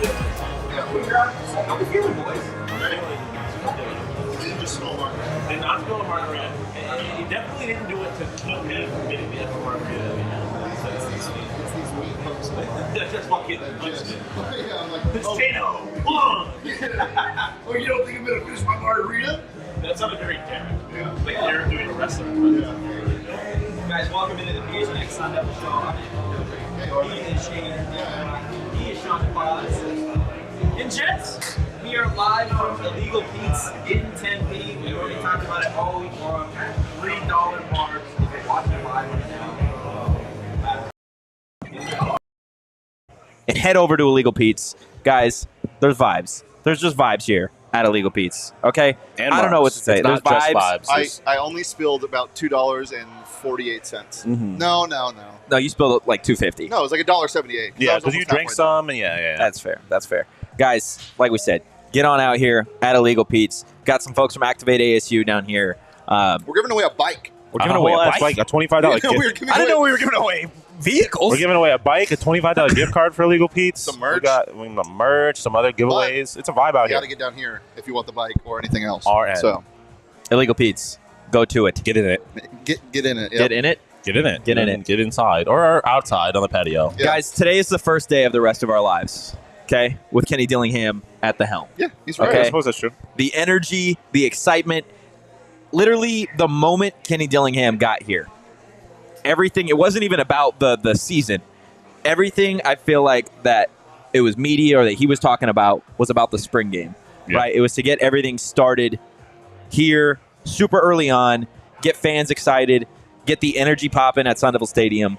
How we feeling, boys? Didn't just smell margarita. Did not spill a margarita. And he definitely didn't do it to keep me from getting me a margarita. It's these meat pumps. Just fucking Yeah, I'm like, Potato! Oh, oh, you don't think I'm gonna finish my margarita? that sounded very daring. Yeah. Like you're doing a wrestler. Guys, welcome into the PHNX Sun Devil Show. I'm He is Jaden. He is Shawn. In Jets, we are live from Illegal Pete's in Tempe. We already talked about it all week long. $3 bars if you're watching live right now. And head over to Illegal Pete's. Guys, there's vibes. There's just vibes here at Illegal Pete's. Okay? And I don't know what to say. It's There's not just vibes. vibes. I only spilled about $2.48. Mhm. No. No, you spilled like $2.50. No, it was like $1.78. Yeah, because you drank some, and yeah. That's fair. That's fair. Guys, like we said, get on out here at Illegal Pete's. Got some folks from Activate ASU down here. We're giving away a bike. We're giving away a bike. Like a $25 gift. I didn't know we were giving away vehicles. We're giving away a bike, a $25 gift card for Illegal Pete's. Some merch. We got the merch, some other giveaways. It's a vibe out You got here. to get down here if you want the bike or anything else. RN. So Illegal Pete's. Go to it. Get in it. get in it. Get in it. Get in it. Get in it. Get inside or outside on the patio. Yeah. Guys, today is the first day of the rest of our lives. Okay? With Kenny Dillingham at the helm. Yeah, he's right. Okay. I suppose that's true. The energy, the excitement, literally the moment Kenny Dillingham got here, everything, it wasn't even about the season. Everything I feel like that it was media or that he was talking about was about the spring game, right? It was to get everything started here super early on, get fans excited, get the energy popping at Sun Devil Stadium.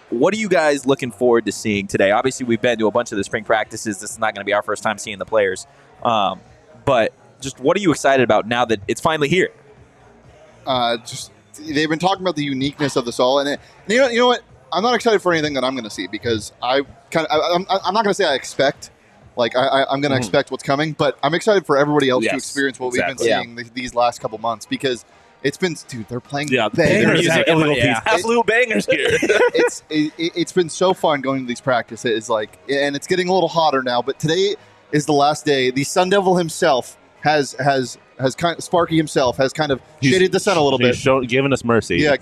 What are you guys looking forward to seeing today? Obviously, we've been to a bunch of the spring practices. This is not going to be our first time seeing the players. But just what are you excited about now that it's finally here? Just they've been talking about the uniqueness of this all, and you know what? I'm not excited for anything that I'm going to see because I'm not going to say I expect. Like I'm going to expect what's coming, but I'm excited for everybody else to experience what we've been seeing these last couple months because it's been, dude. They're playing bangers. Absolute bangers here. It's been so fun going to these practices, and it's getting a little hotter now. But today is the last day. The Sun Devil himself has kind of, Sparky himself has kind of shaded the sun a little bit. He's giving us mercy. Yeah,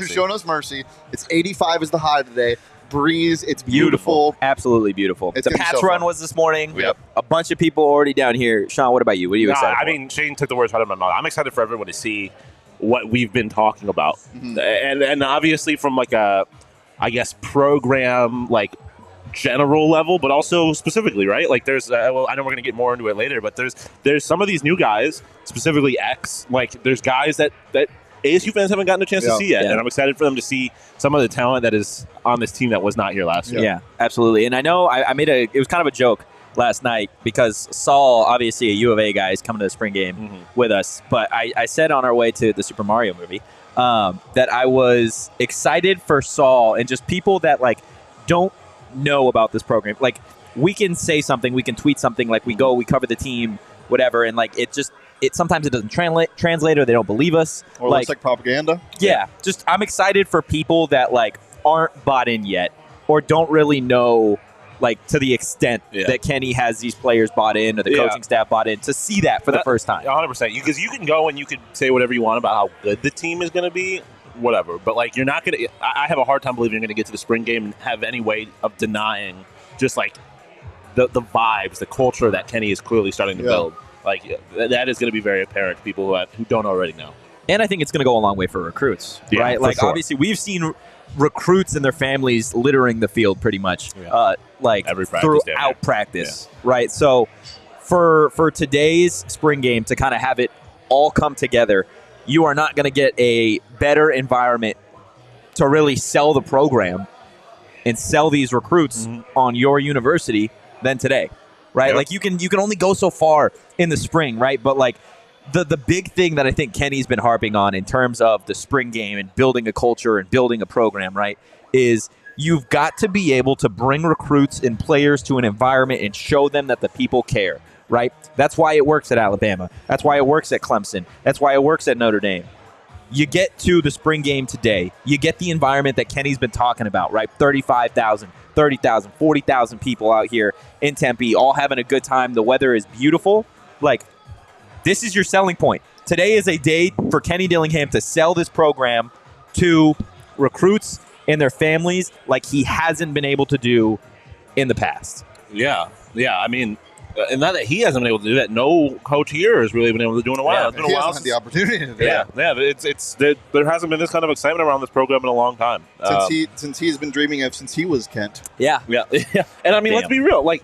showing us mercy. It's 85 is the high today. Breeze, it's beautiful. Absolutely beautiful. It's the gonna be Pats so run fun. was this morning. Yep. A bunch of people already down here. Sean, what about you? What are you excited for? I mean, Shane took the words out of my mouth. I'm excited for everyone to see what we've been talking about. And obviously from like a, I guess, program like general level, but also specifically, right? Like there's, well, I know we're going to get more into it later, but there's some of these new guys, specifically X, like there's guys that ASU fans haven't gotten a chance to see yet, and I'm excited for them to see some of the talent that is on this team that was not here last year. Yeah, absolutely. And I know I made it was kind of a joke last night because Saul, obviously a U of A guy, is coming to the spring game with us. But I said on our way to the Super Mario movie that I was excited for Saul and just people that like don't know about this program. Like we can say something, we can tweet something, like we cover the team, whatever, and like it sometimes it doesn't translate or they don't believe us. Or looks like propaganda. Yeah, just I'm excited for people that like aren't bought in yet or don't really know like to the extent that Kenny has these players bought in or the coaching staff bought in to see that for the first time. 100%. Because you can go and you can say whatever you want about how good the team is going to be, whatever. But like you're not going to – I have a hard time believing you're going to get to the spring game and have any way of denying just like the vibes, the culture that Kenny is clearly starting to build. Like that is going to be very apparent to people who don't already know. And I think it's going to go a long way for recruits, right? Like obviously we've seen recruits and their families littering the field pretty much, like every practice throughout practice, right? So for today's spring game to kind of have it all come together, you are not going to get a better environment to really sell the program and sell these recruits on your university than today. Right, like you can only go so far in the spring, right? But like the big thing that I think Kenny's been harping on in terms of the spring game and building a culture and building a program, right, is you've got to be able to bring recruits and players to an environment and show them that the people care, right? That's why it works at Alabama. That's why it works at Clemson. That's why it works at Notre Dame. You get to the spring game today. You get the environment that Kenny's been talking about, right? 35,000, 30,000, 40,000 people out here in Tempe, all having a good time. The weather is beautiful. Like, this is your selling point. Today is a day for Kenny Dillingham to sell this program to recruits and their families like he hasn't been able to do in the past. Yeah. I mean, and not that he hasn't been able to do that. No coach here has really been able to do it in a while. Yeah, it's been a He while hasn't had the opportunity to do Yeah, there hasn't been this kind of excitement around this program in a long time. since he's been dreaming of since he was Kent. Yeah. Yeah. And I mean, let's be real. Like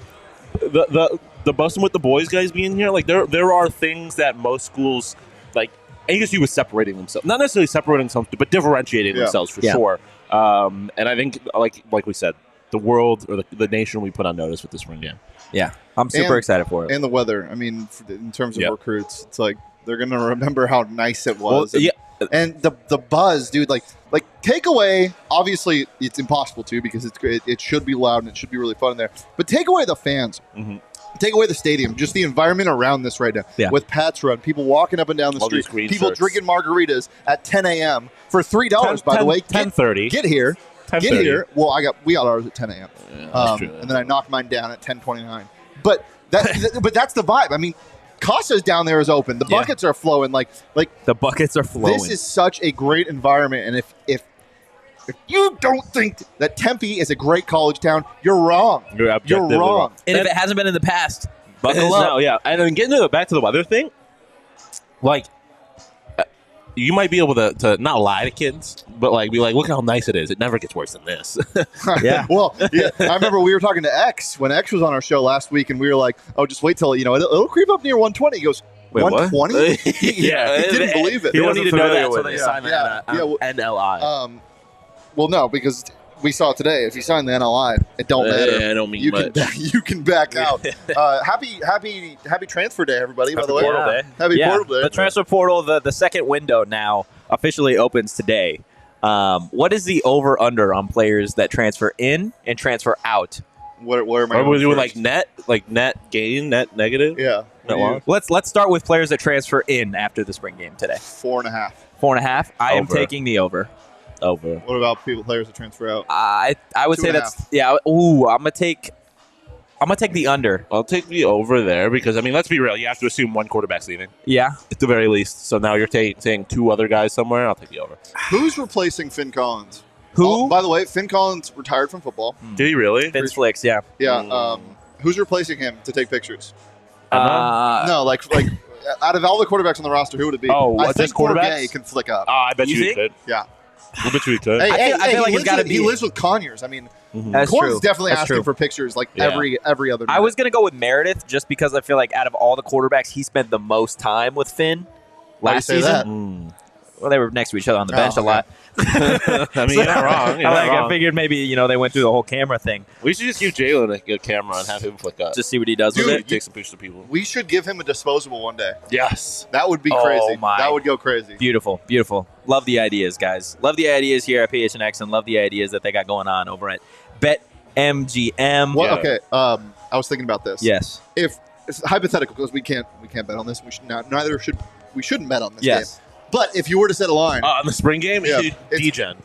the busting with the boys guys being here, like there are things that most schools, like ASU was separating themselves, not necessarily separating themselves, but differentiating themselves for sure. And I think, like we said, the world or the nation we put on notice with this spring game. Yeah. I'm super excited for it. And the weather. I mean, in terms of Yep. recruits, it's like they're going to remember how nice it was. Well, And the buzz, dude, like take away, obviously it's impossible to because it should be loud and it should be really fun in there. But take away the fans. Mm-hmm. Take away the stadium, just the environment around this right now. Yeah. With Pat's Run, people walking up and down the All these street, green people shirts. drinking margaritas at 10 a.m. for $3, by the way. 10:30. Get here. 10:30. Get here. Well, we got ours at 10 a.m. that's true. And then I knocked mine down at 10:29. But but that's the vibe. I mean, Casa's down there is open. The buckets are flowing. Like The buckets are flowing. this is such a great environment. And if you don't think that Tempe is a great college town, you're wrong. You're objectively wrong. and if it hasn't been in the past, buckle No, up. yeah. And then getting back to the weather thing, like, you might be able to not lie to kids, but like be like, look how nice it is. It never gets worse than this. Yeah. Well, yeah, I remember we were talking to X when X was on our show last week, and we were like, "Oh, just wait till it'll creep up near 120." He goes, Wait, what? 120? Yeah. he didn't believe it. You don't wasn't need to know familiar that with until it. they sign Yeah. the NLI. Well, no, because we saw today. If you sign the NLI, it don't matter. I don't mean you much. you can back out. Happy transfer day, everybody. By the way, Portal Day. Happy portal day. The transfer portal, the second window now officially opens today. What is the over/under on players that transfer in and transfer out? Where am I? Or going we're doing first? net gain, net negative. Yeah. Net loss? Let's start with players that transfer in after the spring game today. 4.5. 4.5. I am Over. taking the over. Over. What about players that transfer out? I would say 2.5. that's Ooh, I'm gonna take the under. I'll take the over there because, I mean, let's be real. You have to assume one quarterback's leaving Yeah. at the very least. So now you're saying two other guys somewhere. I'll take the over. Who's replacing Finn Collins? Who? Oh, by the way, Finn Collins retired from football. Did he really? Vince Flicks. Yeah. Yeah. Who's replacing him to take pictures? Uh, No, like out of all the quarterbacks on the roster, who would it be? Oh, I just think quarterbacks? Bourguet can flick up. I bet You you, think? could. Yeah. I bet you could. Hey, I feel like he it's gotta He be- lives with Conyers. I mean, That's Corn's true. definitely That's asking true. for pictures like Yeah. every other. I was gonna go with Meredith just because I feel like out of all the quarterbacks, he spent the most time with Finn Why do you last say season. that? Mm. Well, they were next to each other on the bench a okay. lot. I mean, you're not wrong. You're not I wrong. figured maybe they went through the whole camera thing. We should just give Jalin a good camera and have him flick up. Just see what he does Dude, with it. take some pictures of people. We should give him a disposable one day. Yes. That would be Oh, crazy. my. That would go crazy. Beautiful, beautiful. Love the ideas, guys. Love the ideas here at PHNX and love the ideas that they got going on over at BetMGM. Well, Yeah. okay. I was thinking about this. Yes. If it's hypothetical, because we can't bet on this. We should not. We shouldn't bet on this Yes. game. But if you were to set a line, On the spring game, Yeah. D-Gen.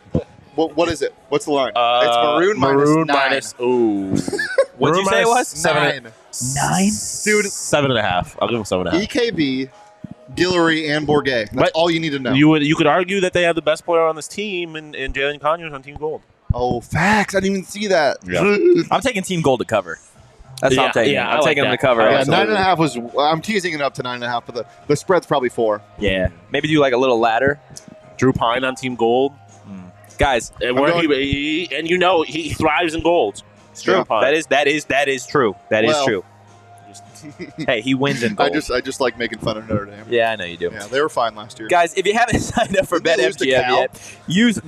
what is it? What's the line? it's Maroon minus 9. Ooh. What'd you say it was? 9. 9? Dude, 7.5. I'll give him 7.5. EKB, Guillory, and Bourguet. That's But all you need to know. You could argue that they have the best player on this team in Jalen Conyers on Team Gold. Oh, facts. I didn't even see that. Yeah. I'm taking Team Gold to cover. That's what I'm taking. Yeah, I I'm like taking them that. to cover. I Yeah, like absolutely. 9.5 was. I'm teasing it up to 9.5, but the spread's probably 4. Yeah. Maybe do like a little ladder. Drew Pine on Team Gold. Guys, And, I'm he thrives in gold. It's Drew Yeah. Pine. that is true. That is Well, true. Hey, he wins in gold. I just like making fun of Notre Dame. Yeah, I know you do. Yeah, they were fine last year. Guys, if you haven't signed up for Didn't they lose to BetMGM Cal? yet, use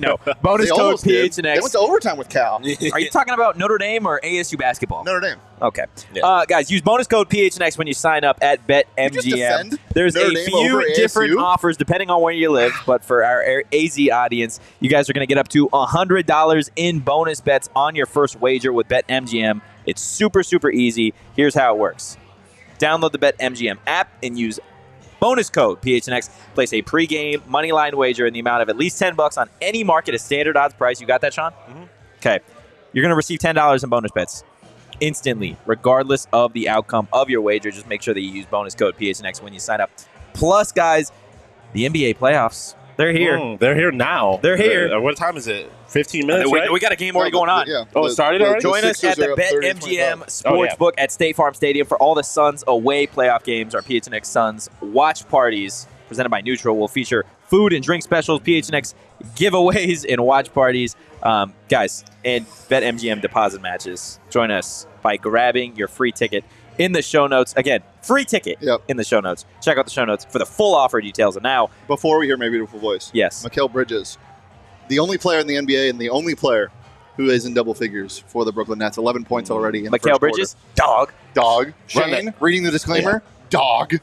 bonus They code almost did. They went PHNX. to overtime with Cal. Are you talking about Notre Dame or ASU basketball? Notre Dame. Okay. Yeah. Guys, use bonus code PHNX when you sign up at You just BetMGM. defend There's Notre a Dame few over different ASU? offers depending on where you live, but for our AZ audience, you guys are going to get up to $100 in bonus bets on your first wager with BetMGM. It's super, super easy. Here's how it works. Download the BetMGM app and use bonus code PHNX. Place a pregame moneyline wager in the amount of at least $10 on any market at standard odds price. You got that, Shawn? Mhm. Okay. you're going to receive $10 in bonus bets instantly, regardless of the outcome of your wager. Just make sure that you use bonus code PHNX when you sign up. Plus, guys, the NBA playoffs, they're here. They're here now. They're here. What time is it? 15 minutes, right? We got a game already going on. Yeah. Oh, it started already? Join us at the BetMGM Sportsbook at State Farm Stadium for all the Suns away playoff games. Our PHNX Suns watch parties presented by Neutral will feature food and drink specials, PHNX giveaways, and watch parties. Guys, and BetMGM deposit matches. Join us by grabbing your free ticket in the show notes. Again, free ticket in the show notes. Check out the show notes for the full offer details. And now, before we hear my beautiful voice, yes, Mikal Bridges, the only player in the NBA and the only player who is in double figures for the Brooklyn Nets. 11 points already in the first Mikal Bridges, quarter. Dog. Shane, reading the disclaimer, dog.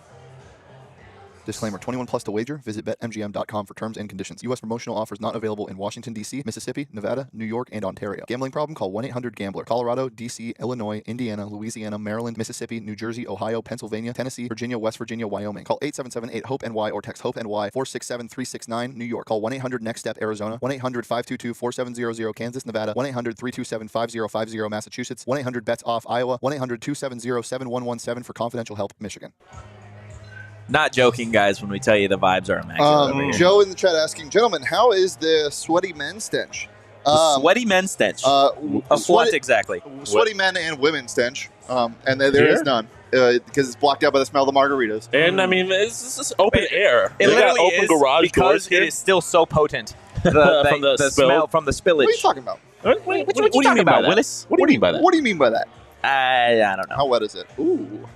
Disclaimer, 21 plus to wager. Visit BetMGM.com for terms and conditions. U.S. promotional offers not available in Washington, D.C., Mississippi, Nevada, New York, and Ontario. Gambling problem? Call 1-800-GAMBLER. Colorado, D.C., Illinois, Indiana, Louisiana, Maryland, Mississippi, New Jersey, Ohio, Pennsylvania, Tennessee, Virginia, West Virginia, Wyoming. Call 877-8-HOPE-NY or text HOPE-NY 467-369, New York. Call 1-800-NEXT-STEP, Arizona. 1-800-522-4700, Kansas, Nevada. 1-800-327-5050, Massachusetts. 1-800-BETS-OFF, Iowa. 1-800-270-7117 for confidential help, Michigan. Not joking, guys, when we tell you the vibes are immaculate. Joe in the chat asking, gentlemen, how is the sweaty men stench? Sweaty men stench. Of what exactly? Sweaty men and women stench. And there is none because it's blocked out by the smell of the margaritas. And I mean, it's just open air. It literally open is garage because doors it is still so potent. The smell from the spillage. What are you talking about? What do you mean by that, Willis? What do you mean by that? What do you mean by that? I don't know. How wet is it? Ooh.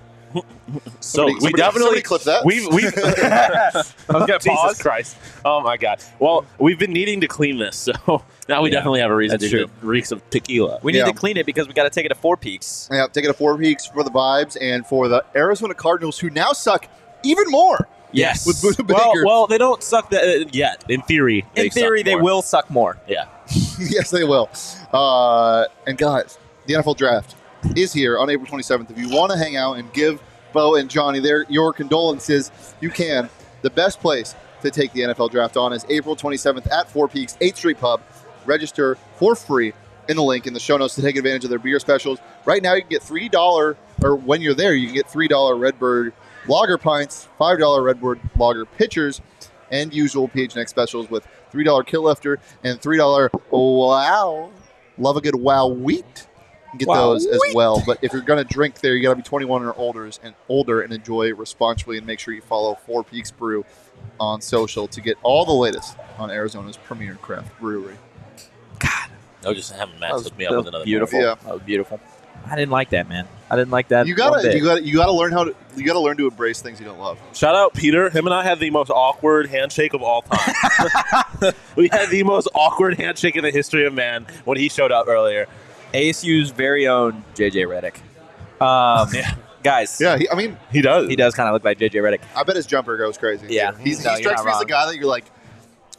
So we definitely clip that. We've I was gonna pause. Jesus Christ! Oh my God! Well, we've been needing to clean this, so now we definitely have a reason to. It reeks of tequila. We need to clean it because we got to take it to Four Peaks. Yeah, take it to Four Peaks for the vibes and for the Arizona Cardinals, who now suck even more. Yes. With Buda Baker. Well, they don't suck that yet. In theory, they will suck more. Yeah. Yes, they will. And guys, the NFL Draft is here on April 27th. If you want to hang out and give Bo and Johnny your condolences, you can. The best place to take the NFL Draft on is April 27th at Four Peaks, 8th Street Pub. Register for free in the link in the show notes to take advantage of their beer specials. Right now, you can get $3, or when you're there, you can get $3 Redbird Lager pints, $5 Redbird Lager pitchers, and usual PHNX specials with $3 Kill Lifter and $3 Wow. Love a good Wow Wheat. Get those as well. But if you're going to drink there, you got to be 21 or older and enjoy responsibly, and make sure you follow Four Peaks Brew on social to get all the latest on Arizona's premier craft brewery. God, no, just having Matt hook me up with another beautiful. Yeah. That was beautiful. I didn't like that, man. I didn't like that. You gotta learn to embrace things you don't love. Shout out Peter. Him and I had the most awkward handshake of all time. We had the most awkward handshake in the history of man when he showed up earlier. ASU's very own JJ Redick. Guys. Yeah, he does. He does kind of look like JJ Redick. I bet his jumper goes crazy. Yeah, he strikes me as the guy that you're like,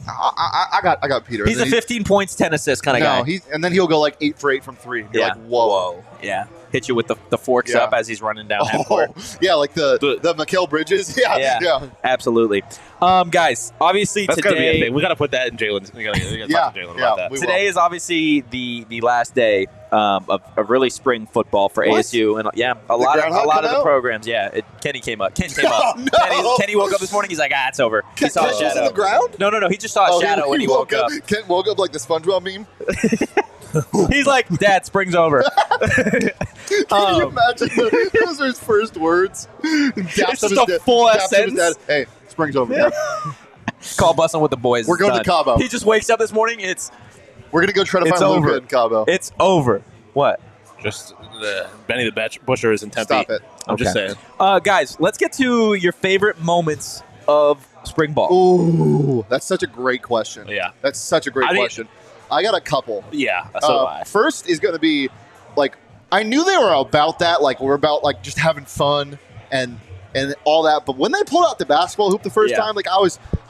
I got Peter. He's a 15 points, 10 assists kind of guy. And then he'll go like 8 for 8 from 3. You're like, whoa. Yeah. Hit you with the forks up as he's running down half court. Yeah, like the Mikal Bridges. Yeah. Absolutely. Guys, obviously that's today... That's going to be a thing. We got to put that in Jalen's. We got to talk to Jalin about that. Today is obviously the last day of really spring football for ASU. And a lot of the programs. Yeah, Kenny came up. Ken came up. No. Kenny woke up this morning. He's like, it's over. He saw a shadow. On the ground? No. He just saw a shadow when he woke up. Ken woke up like the SpongeBob meme. He's like, Dad, spring's over. Can you imagine those are his first words? It's just a full sentence. Hey, spring's over. Yeah. Call busting with the boys. We're going to Cabo. He just wakes up this morning. We're gonna go try to find Luca in Cabo. It's over. What? Just Benny the Butcher is in Tempe. Stop it. I'm just saying. Guys, let's get to your favorite moments of spring ball. Ooh, that's such a great question. Yeah, that's such a great question. I got a couple. Yeah, so do I. First is going to be, like, I knew they were about that. Like, we're about, like, just having fun and all that. But when they pulled out the basketball hoop the first time, like, I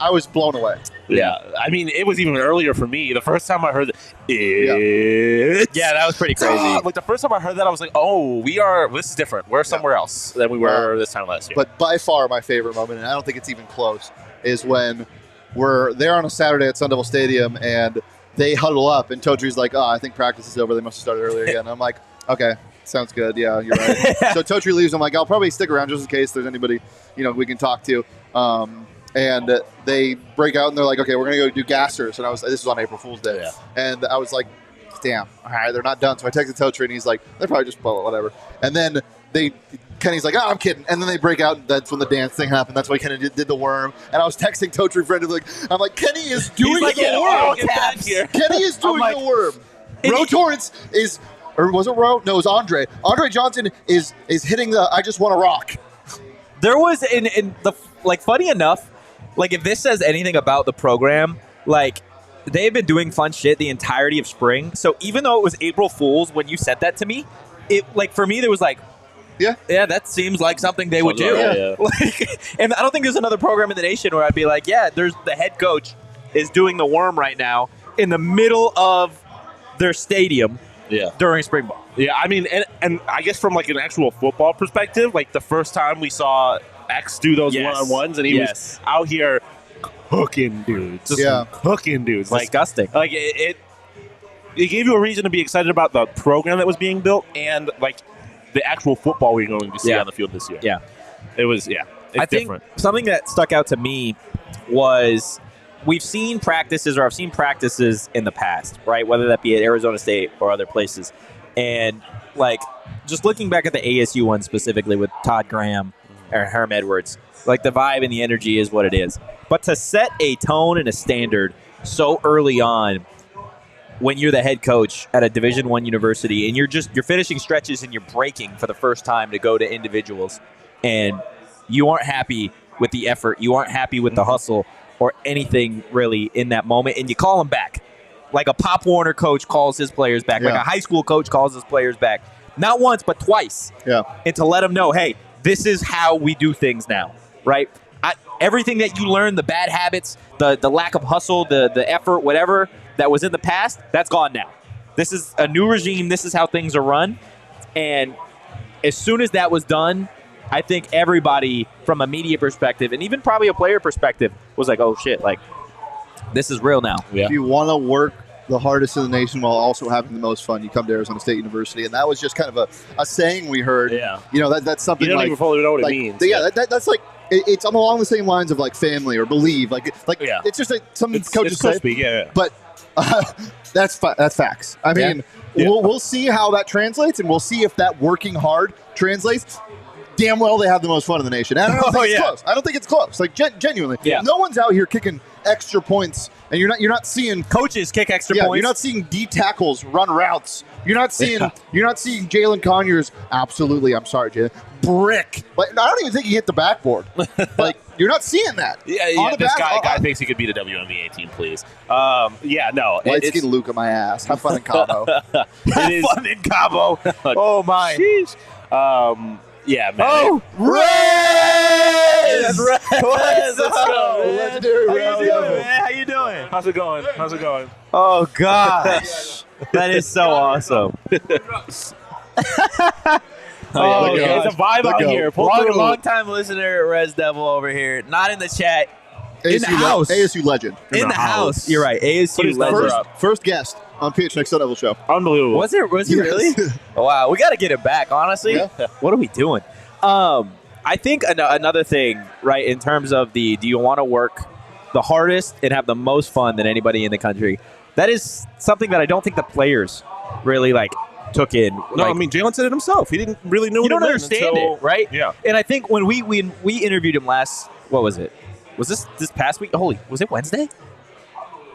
was blown away. Yeah. I mean, it was even earlier for me. The first time I heard yeah, that was pretty crazy. Like, the first time I heard that, I was like, this is different. We're somewhere else than we were this time last year. But by far my favorite moment, and I don't think it's even close, is when we're there on a Saturday at Sun Devil Stadium, and they huddle up, and Totri's like, "Oh, I think practice is over. They must have started earlier again." I'm like, "Okay, sounds good. Yeah, you're right." So Totri leaves. I'm like, "I'll probably stick around just in case there's anybody, we can talk to." And they break out, and they're like, "Okay, we're gonna go do gassers." And this was on April Fool's Day, and I was like, "Damn, all right, they're not done." So I texted Totri, and he's like, "They're probably just whatever." And then Kenny's like, "Oh, I'm kidding." And then they break out, and that's when the dance thing happened. That's why Kenny did the worm. And I was texting Totri friend, I'm like, "Kenny is doing the worm. Kenny is doing the worm." Ro Torrance is, or was it Ro? No, it was Andre. Andre Johnson is hitting the I just want to rock. There was in the funny enough, if this says anything about the program, they've been doing fun shit the entirety of spring. So even though it was April Fool's when you said that to me, it for me there was yeah, that seems like something they would do. Yeah. And I don't think there's another program in the nation where I'd be like, yeah, there's the head coach is doing the worm right now in the middle of their stadium during spring ball. Yeah, I mean, and I guess from an actual football perspective, the first time we saw X do those one-on-ones, and he was out here cooking dudes, cooking dudes, disgusting. It gave you a reason to be excited about the program that was being built and the actual football we're going to see on the field this year. Yeah, it was. Yeah, it's different. Think something that stuck out to me was I've seen practices in the past, right? Whether that be at Arizona State or other places, and just looking back at the ASU one specifically with Todd Graham or Herm Edwards, the vibe and the energy is what it is. But to set a tone and a standard so early on, when you're the head coach at a Division I university and you're finishing stretches and you're breaking for the first time to go to individuals, and you aren't happy with the effort, you aren't happy with the hustle or anything really in that moment, and you call them back. Like a Pop Warner coach calls his players back, like a high school coach calls his players back. Not once, but twice. Yeah. And to let them know, hey, this is how we do things now, right? Everything that you learned, the bad habits, the lack of hustle, the effort, whatever that was in the past, that's gone now. This is a new regime. This is how things are run. And as soon as that was done, I think everybody from a media perspective and even probably a player perspective was like, oh, shit, this is real now. Yeah. If you want to work the hardest in the nation while also having the most fun, you come to Arizona State University. And that was just kind of a saying we heard. Yeah. That's something you don't even fully know what it means. Yeah, that's it's along the same lines of family or believe. It's just some coaches say. Speak, yeah. But that's facts. I mean, we'll see how that translates, and we'll see if that working hard translates. Damn well they have the most fun in the nation. And I don't think it's close. I don't think it's close. Genuinely. Yeah. No one's out here kicking extra points, and you're not seeing coaches kick extra points. You're not seeing D tackles run routes. You're not seeing Jalin Conyers. Absolutely, I'm sorry, Jalin. Brick. I don't even think he hit the backboard. You're not seeing that. Yeah. This guy thinks he could beat a WNBA team, please. No. Let's get Luke in my ass. Have fun in Cabo. Have fun in Cabo. Oh my. Sheesh. Yeah, man. Oh, Rez! Let's go. Legendary Rez. How you doing? How's it going? Oh, gosh. That is so awesome. It's a vibe out here. Long time listener, Rez Devil over here. Not in the chat. ASU in the house. ASU legend. In the house. You're right. ASU legend. First guest on PHNX Sun Devil Show. Unbelievable. Was he really? Wow. We got to get it back, honestly. Yeah. What are we doing? I think another thing, right, in terms of do you want to work the hardest and have the most fun than anybody in the country? That is something that I don't think the players really took in. No, I mean, Jalin said it himself. He didn't really know. You don't understand it, right? Yeah. And I think when we interviewed him last, what was it? Was this past week? Was it Wednesday?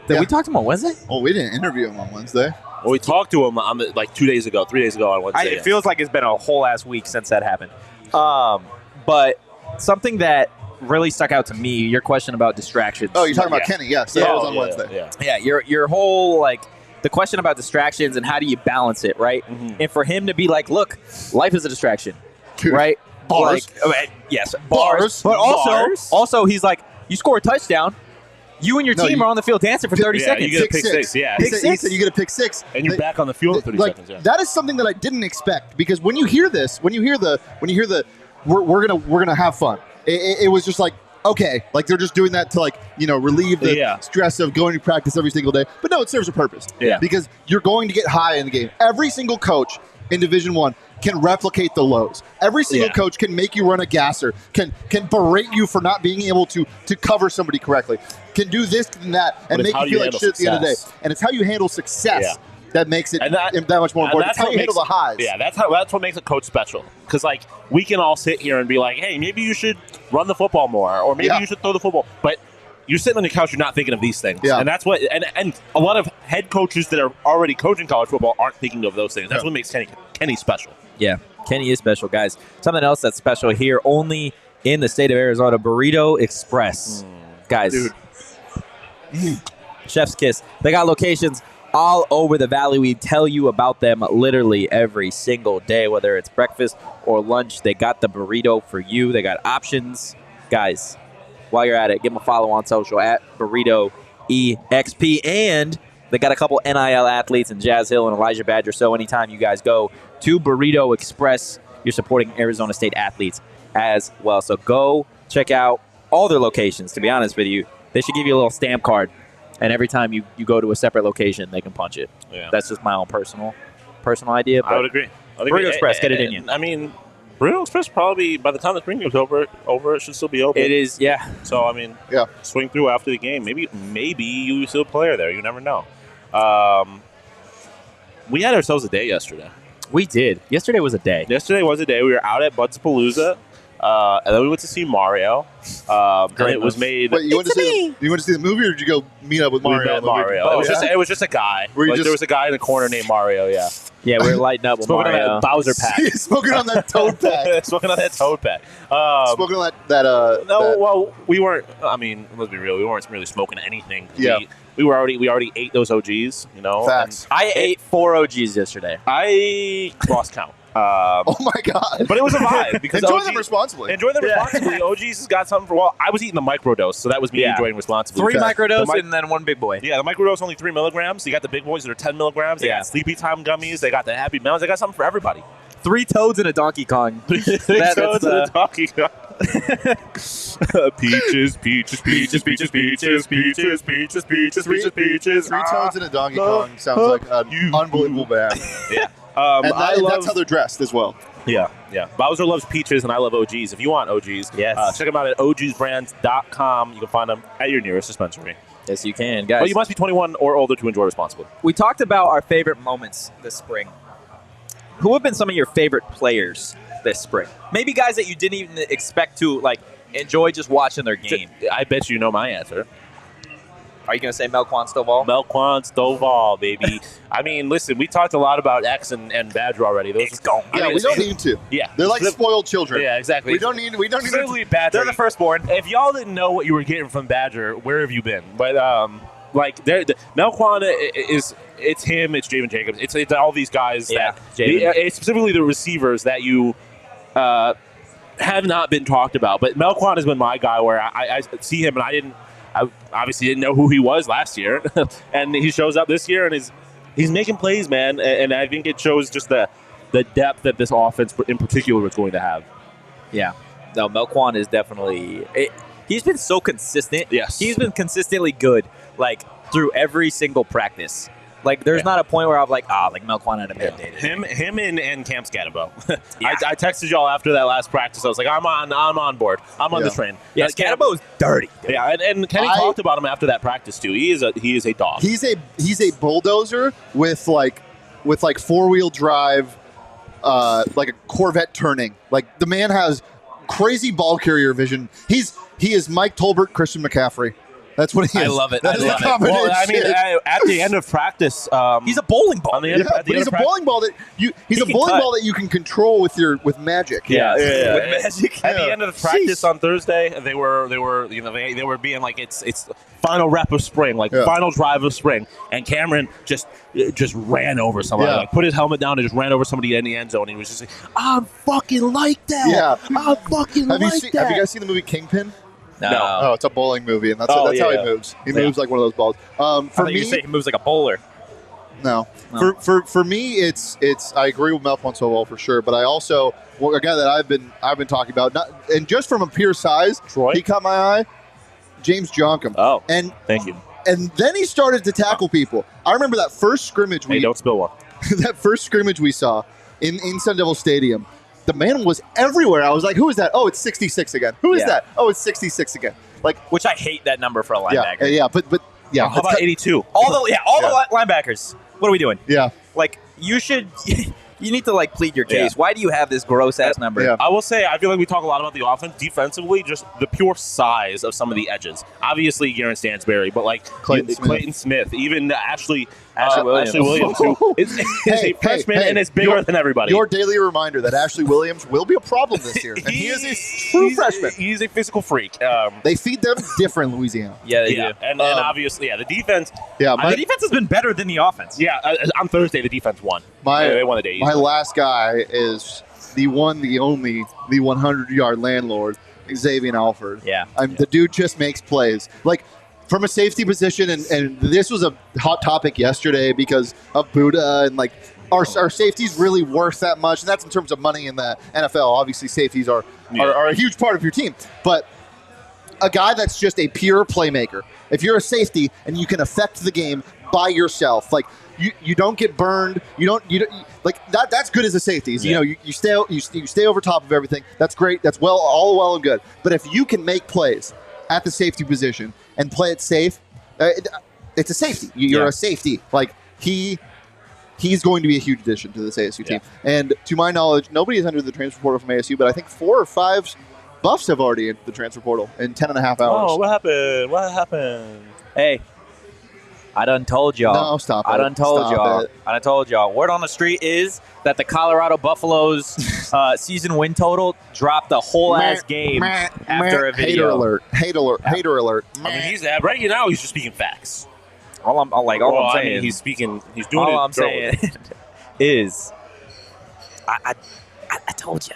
Did we talk to him on Wednesday? Oh, we didn't interview him on Wednesday. Well, we talked to him on 3 days ago on Wednesday. It feels like it's been a whole ass week since that happened. But something that really stuck out to me, your question about distractions. Oh, you're talking about Kenny? Yes, that was on Wednesday. Yeah, your whole the question about distractions and how do you balance it, right? Mm-hmm. And for him to be like, look, life is a distraction, right? Bars. Yes, bars. But also he's like, you score a touchdown, you and your team are on the field dancing for 30 seconds. You get a pick six. Yeah. He said you get a pick six. And you're back on the field in 30 seconds. Yeah. That is something that I didn't expect, because when you hear the we're gonna have fun. It was just like, okay, like they're just doing that to relieve the stress of going to practice every single day. But no, it serves a purpose. Yeah. Because you're going to get high in the game. Every single coach in Division I can replicate the lows. Every single coach can make you run a gasser, can berate you for not being able to cover somebody correctly, can do this and that, and make you feel like shit at the end of the day. And it's how you handle success that makes it that much more important. That's how you handle the highs. Yeah, that's what makes a coach special. Because we can all sit here and be like, hey, maybe you should run the football more, or maybe you should throw the football. But you're sitting on the couch, you're not thinking of these things. Yeah. And that's what and a lot of head coaches that are already coaching college football aren't thinking of those things. That's what makes Kenny special. Yeah, Kenny is special, guys. Something else that's special here, only in the state of Arizona, Burrito Express. Guys, chef's kiss. They got locations all over the valley. We tell you about them literally every single day, whether it's breakfast or lunch. They got the burrito for you. They got options. Guys, while you're at it, give them a follow on social at Burrito EXP. And they got a couple NIL athletes in Jazz Hill and Elijhah Badger. So anytime you guys go to Burrito Express, you're supporting Arizona State athletes as well. So go check out all their locations. To be honest with you, they should give you a little stamp card. And every time you go to a separate location, they can punch it. Yeah. That's just my own personal idea. I would agree. Burrito Express, get it in you. I mean, Burrito Express probably, by the time the spring game's over, it should still be open. It is, yeah. So, I mean, swing through after the game. Maybe you still a player there. You never know. We had ourselves a day yesterday. We did. Yesterday was a day. We were out at Bud's Palooza. And then we went to see Mario. And it was made. Wait, you went to see the movie, or did you go meet up with Mario? We met Mario. It was just a guy. There was a guy in the corner named Mario. Yeah. Yeah, we were lighting up with Smoking Mario. on that Bowser pack. Smoking on that Toad pack. Smoking on that Toad pack. Smoking on that. Well, we weren't. I mean, let's be real. We weren't really smoking anything. Yeah. We already ate those OGs. You know. Facts. I ate 4 OGs yesterday. I lost count. Oh my god! But it was a vibe because enjoy them responsibly. OGs has got something for. Well, I was eating the microdose, so that was me enjoying responsibly. 3 microdose and then 1 big boy. Yeah, the microdose only 3 milligrams. You got the big boys that are 10 milligrams. They got Sleepy Time gummies. They got the Happy Melons. They got something for everybody. 3 toads and a Donkey Kong. 3 toads and a Donkey Kong. Peaches. 3 toads and a Donkey Kong sounds like an unbelievable band. Yeah. And that's how they're dressed as well. Yeah. Bowser loves peaches, and I love OGs. If you want OGs, check them out at ogsbrands.com. You can find them at your nearest dispensary. Yes, you can, guys. But you must be 21 or older to enjoy responsibly. We talked about our favorite moments this spring. Who have been some of your favorite players this spring? Maybe guys that you didn't even expect to enjoy just watching their game. I bet you know my answer. Are you going to say Melquan Stovall? Melquan Stovall, baby. I mean, listen, we talked a lot about X and Badger already. We don't need to. Yeah. They're like spoiled children. Yeah, exactly. We don't need to. Badger. They're the firstborn. If y'all didn't know what you were getting from Badger, where have you been? But, Melquan it's him, it's Jaden Jacobs. It's all these guys it's specifically the receivers that you have not been talked about. But Melquan has been my guy where I see him and I obviously didn't know who he was last year, and he shows up this year and he's making plays, man. And I think it shows just the depth that this offense in particular is going to have. Yeah, no, Melquan is definitely. He's been so consistent. Yes, he's been consistently good, through every single practice. There's not a point where I'm Melquan had a bad day. Him and Cam Scatabo. I texted y'all after that last practice. I was like, I'm on board. I'm on the train. Yeah, Scatabo's dirty. Dude. Yeah, and Kenny talked about him after that practice too. He is a dog. He's a bulldozer with 4-wheel drive, like a Corvette turning. The man has crazy ball carrier vision. He is Mike Tolbert, Christian McCaffrey. That's what he is. I love it. That is the combination. Well, I mean, at the end of practice, he's a bowling ball. He's a bowling ball that you can control with magic. Yeah. With magic. At the end of the practice on Thursday, they were being like it's final rep of spring, final drive of spring, and Cameron just ran over somebody, put his helmet down and just ran over somebody in the end zone. And he was just like, I'm fucking like that. Yeah, I'm fucking like that. Have you guys seen the movie Kingpin? No. Oh, it's a bowling movie, and that's how he moves. He moves like one of those balls. For me, you say he moves like a bowler. No. No. For me, it's I agree with Melpon so well for sure, but I also a guy that I've been talking about, and just from a pure size, Troy? he caught my eye. James Jonkum. Oh, and thank you. And then he started to tackle people. I remember that first scrimmage. Hey, don't spill one. That first scrimmage we saw in Sun Devil Stadium. The man was everywhere. I was like, "Who is that? Oh, it's 66 again. Who is that? Oh, it's 66 again." Like, Which I hate that number for a linebacker. yeah, but yeah. How about 82? All the linebackers. What are we doing? Yeah. Like, you should. You need to like plead your case. Yeah. Why do you have this gross ass number? Yeah. I will say, I feel like we talk a lot about the offense. Defensively, just the pure size of some of the edges. Obviously, Garen Stansberry, but like Clayton Smith, even Ashley Williams, who is a freshman and is bigger than everybody. Your daily reminder that Ashley Williams will be a problem this year, and he is a true freshman. He's a physical freak. They feed them different in Louisiana. Yeah, they do. And obviously, the defense. Yeah, The defense has been better than the offense. Yeah, on Thursday, the defense won. They won the day. My last guy is the one, the only, the 100-yard landlord, Xavier Alford. Yeah. The dude just makes plays. Like, from a safety position, and this was a hot topic yesterday because of Buddha, and like, our safety's really worth that much, and that's in terms of money in the NFL. Obviously, safeties are a huge part of your team. But a guy that's just a pure playmaker, if you're a safety and you can affect the game by yourself, like, you don't get burned. You don't like that. That's good as a safety. Yeah. You stay over top of everything. That's great. That's all well and good. But if you can make plays at the safety position and play it safe, it's a safety. You're a safety. Like he's going to be a huge addition to this ASU team. And to my knowledge, nobody has entered the transfer portal from ASU, but I think 4 or 5 Buffs have already entered the transfer portal in 10.5 hours. Oh, what happened? What happened? Hey, I done told y'all. No, stop it. I done told Stop y'all. it. I done told y'all. Word on the street is that the Colorado Buffaloes season win total dropped the whole ass game after a video. Hater alert. Hater alert. I mean, he's right now. He's just speaking facts. All I'm saying. I mean, he's doing it. All I'm saying is, I told you.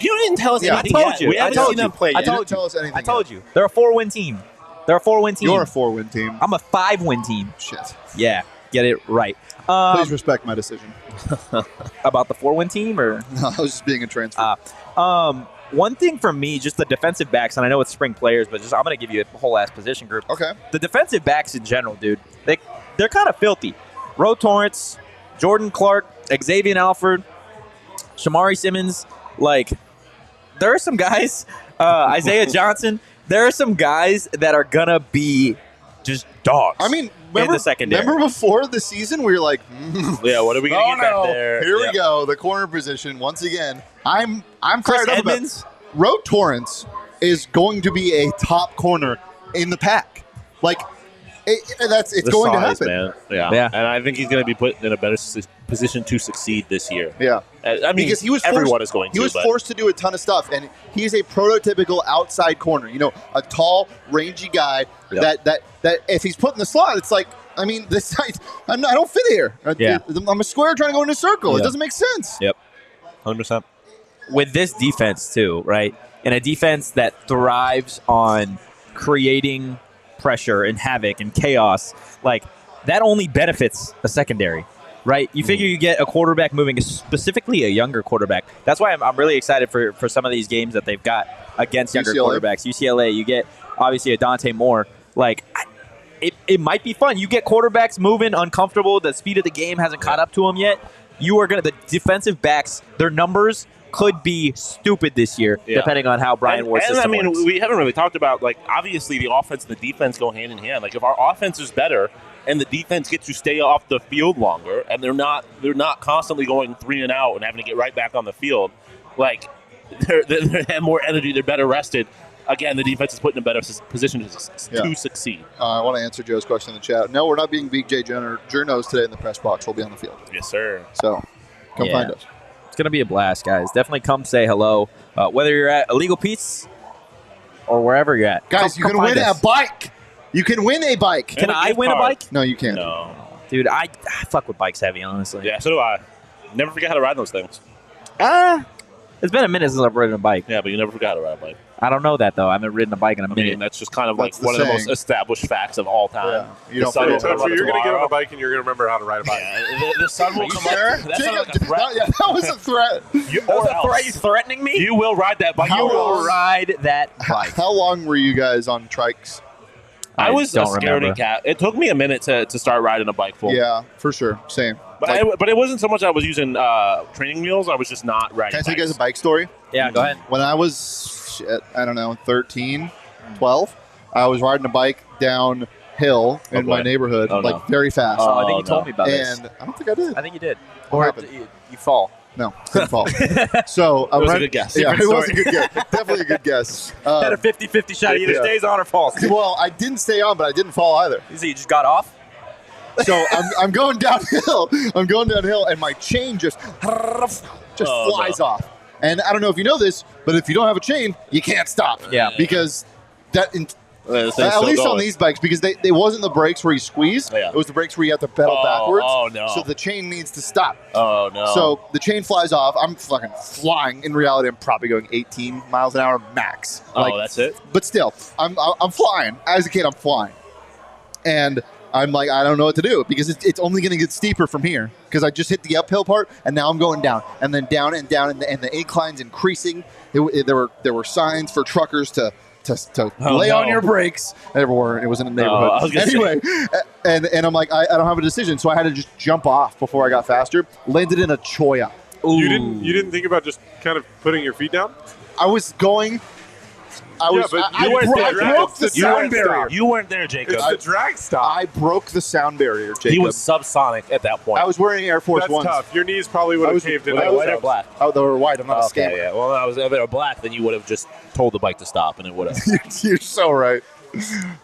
You didn't tell us Yeah, anything I told yet. you. We haven't I told seen them you. play You yet. didn't tell us anything. I told you. They're a 4-win team. They're a 4-win team. You're a 4-win team. I'm a 5-win team. Shit. Yeah, get it right. Please respect my decision. About the 4-win team, or No, I was just being a transfer. one thing for me, just the defensive backs, and I know it's spring players, but just I'm going to give you a whole ass position group. Okay. The defensive backs in general, dude, they're kind of filthy. Ro Torrance, Jordan Clark, Xavier Alford, Shamari Simmons, like, there are some guys, Isaiah Johnson, there are some guys that are going to be just dogs. I mean, in the secondary. remember before the season, we were like, Yeah, what are we going to get back there? Here we go. The corner position, once again. I'm Chris fired up about Edmonds. Ro Torrance is going to be a top corner in the pack. Like, it's The going to size, happen. man. Yeah. Yeah. And I think he's going to be put in a better position to succeed this year. Yeah. I mean, Because he was everyone is going to. He was but forced to do a ton of stuff, and he's a prototypical outside corner. You know, a tall, rangy guy Yep. that if he's put in the slot, it's like, I mean, this side, I don't fit here. Yeah. I'm a square trying to go in a circle. It Yeah. doesn't make sense. Yep. 100%. With this defense too, right? And a defense that thrives on creating pressure and havoc and chaos, like that only benefits a secondary, right? You figure you get a quarterback moving, specifically a younger quarterback. That's why I'm really excited for some of these games that they've got against younger UCLA. quarterbacks. UCLA, you get obviously a Dante Moore. Like, it might be fun. You get quarterbacks moving, uncomfortable. The speed of the game hasn't caught up to them yet. The defensive backs, their numbers could be stupid this year, depending on how Brian Ward's system I mean, works. we haven't really talked about, like, obviously the offense and the defense go hand in hand. Like, if our offense is better and the defense gets to stay off the field longer, and they're not constantly going 3 and out and having to get right back on the field, like, they have more energy, they're better rested. Again, the defense is put in a better position to succeed. I want to answer Joe's question in the chat. No, we're not being BJ Journos today in the press box. We'll be on the field. Yes, sir. So come find us. It's going to be a blast, guys. Definitely come say hello. Whether you're at Illegal Pete's or wherever you're at. Guys, you can win a bike. You can win a bike. Can I win a bike? No, you can't. No. Dude, I fuck with bikes heavy, honestly. Yeah, so do I. Never forget how to ride those things. It's been a minute since I've ridden a bike. Yeah, but you never forgot to ride a bike. I don't know that though. I haven't ridden a bike in a I minute. mean, that's just kind of That's like one of the saying. most established facts of all time. Yeah. You don't The sun will forget. come up You're going to get on tomorrow. a bike and you're going to remember how to ride a bike. Yeah, the sun will come up. That's Jacob, not like a threat. that was a threat. Are you threatening me? You will ride that bike. How You You will will ride that bike. How long were you guys on trikes? I was a don't scaredy remember. cat. It took me a minute to start riding a bike full. Yeah, for sure. Same. But, but it wasn't so much I was using training wheels. I was just not riding Can I tell you bikes. guys a bike story? Yeah, go ahead. When I was, I don't know, 13, 12, I was riding a bike downhill in my boy. neighborhood, Oh, no. like very fast. Oh, I think you no. told me about this. And I don't think I did. I think you did. What Or happened? you fall. No, didn't fall. So I It was a ran- good guess. Yeah, it Different was a good guess. Definitely a good guess. Had a 50-50 shot. Either yeah. stays on or falls. Well, I didn't stay on, but I didn't fall either. So you just got off? So I'm going downhill. I'm going downhill, and my chain just Oh, flies off. And I don't know if you know this, but if you don't have a chain, you can't stop. Yeah. Because that, This thing's at still least on going. these bikes, because they wasn't the brakes where you squeeze. Yeah. It was the brakes where you have to pedal backwards. Oh, no. So the chain needs to stop. Oh no. So the chain flies off. I'm fucking flying. In reality, I'm probably going 18 miles an hour max. oh, that's it. But still, I'm flying. As a kid, I'm flying. And I'm like, I don't know what to do because it's only going to get steeper from here because I just hit the uphill part and now I'm going down and then down and down and the incline's increasing. There were signs for truckers to Oh, lay no. on your brakes. There weren't. It was in the neighborhood. I was gonna anyway, and I'm like, I don't have a decision, so I had to just jump off before I got faster. Landed in a choya. You didn't think about just kind of putting your feet down? I was going. I was. but I, you I weren't bro- there, I right? broke the You weren't sound barrier. You weren't there, Jacob. It's the drag stop. I broke the sound barrier, Jacob. He was subsonic at that point. I was wearing Air Force That's Ones. tough. Your knees probably would I have was- caved in. Were they on white or themselves. black? Oh, they were white. I'm not a Okay, scammer. yeah. Well, if they were black, then you would have just told the bike to stop, and it would have. You're so right.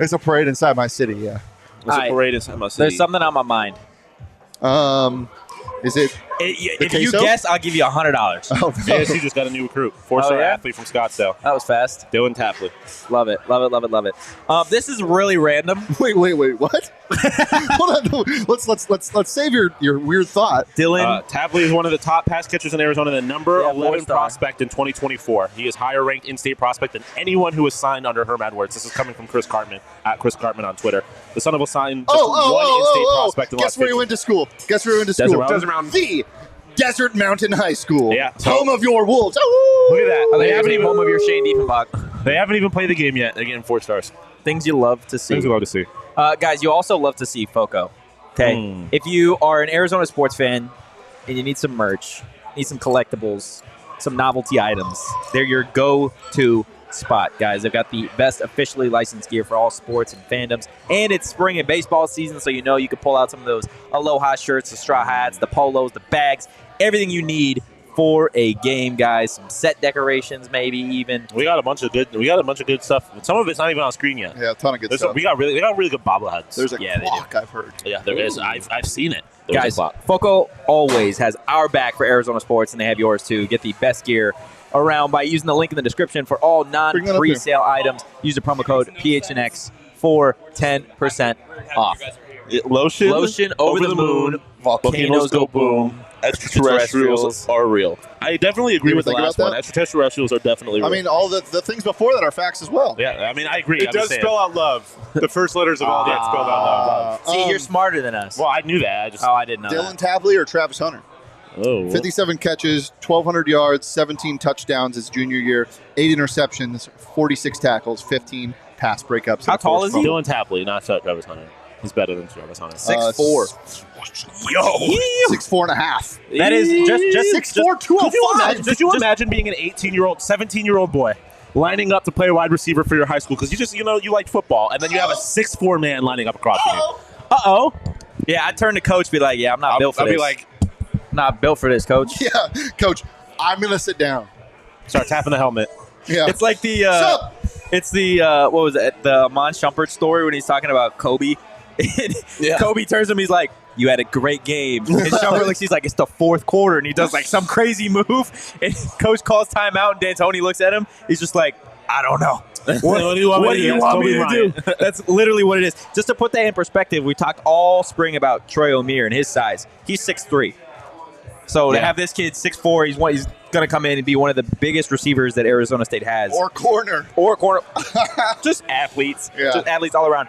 It's a parade inside my city. Yeah. It's a Alright. parade inside my city. There's something on my mind. Is it? If you queso? guess, I'll give you $100. Oh, ASU just got a new recruit, four-star Oh, yeah? athlete from Scottsdale, That was fast. Dylan Tapley. Love it. Love it. Love it. Love it. This is really random. wait. What? Hold on. No. Let's save your weird thought. Dylan. Tapley is one of the top pass catchers in Arizona, the number Yeah, 11 four-star. prospect in 2024. He is higher ranked in-state prospect than anyone who is signed under Herm Edwards. This is coming from Chris Cartman, at Chris Cartman on Twitter. The son of a signed just one in-state prospect in the Guess last where he 15. went to school? Guess where he went to Desert school? Mountain? Desert Mountain. The Desert Mountain High School. Yeah. Home of your Wolves. Oh, Look at that. They There's haven't the even home of your Shane Diefenbach. They haven't even played the game yet. They're getting 4 stars. Things you love to see. Things we love to see. Guys, you also love to see FOCO. Okay, if you are an Arizona sports fan and you need some merch, need some collectibles, some novelty items, they're your go-to spot, guys. They've got the best officially licensed gear for all sports and fandoms, and it's spring and baseball season, so you know you can pull out some of those Aloha shirts, the straw hats, the polos, the bags, everything you need for a game, guys. Some set decorations, maybe even. We got a bunch of good stuff. Some of it's not even on screen yet. yeah, a ton of good There's stuff. we got really good bobbleheads. There's a Yeah, they do. clock I've heard. Yeah, there is. I've seen it. There's Guys, a clock. FOCO always has our back for Arizona sports, and they have yours too. Get the best gear around by using the link in the description for all Bring that up here. non-pre-sale items. Use the promo code PHNX for 10% off. Lotion Over the moon. Volcanoes go boom. Extraterrestrials are real. I definitely agree You with the think last about one. that? Extraterrestrials are definitely real. I mean, all the things before that are facts as well. yeah, I mean, I agree. It I'm does just saying. spell out love. The first letters of all that spelled out love. See, you're smarter than us. Well, I knew that. I just. Oh, I didn't know Dylan that. Tapley or Travis Hunter? Oh. 57 catches, 1,200 yards, 17 touchdowns his junior year, 8 interceptions, 46 tackles, 15 pass breakups. How tall is he? Dylan Tapley, not Travis Hunter. He's better than Travis Hunter. 6'4". Yo. 6'4" and a half. That is just 6'4", Could you 205. imagine, could you imagine being an 18-year-old, 17-year-old boy lining up to play wide receiver for your high school because you liked football, and then you have a 6'4" man lining up across from you? Uh-oh. Yeah, I'd turn to coach and be like, yeah, I'm not built for I'll this. be like, not built for this, coach. Yeah, coach, I'm going to sit down. start tapping the helmet. Yeah. It's like the Sup? it's the what was it? The Amon Shumpert story when he's talking about Kobe. And Kobe turns to him, he's like, "You had a great game." And Shumpert looks, he's like, "It's the fourth quarter," and he does like some crazy move. And coach calls timeout, and D'Antoni looks at him. He's just like, "I don't know. What do you want me to do? That's literally what it is. Just to put that in perspective, we talked all spring about Troy O'Meara and his size. He's 6'3". So to Yeah. have this kid 6'4", he's going to come in and be one of the biggest receivers that Arizona State has. Or corner. Just athletes. Yeah. Just athletes all around.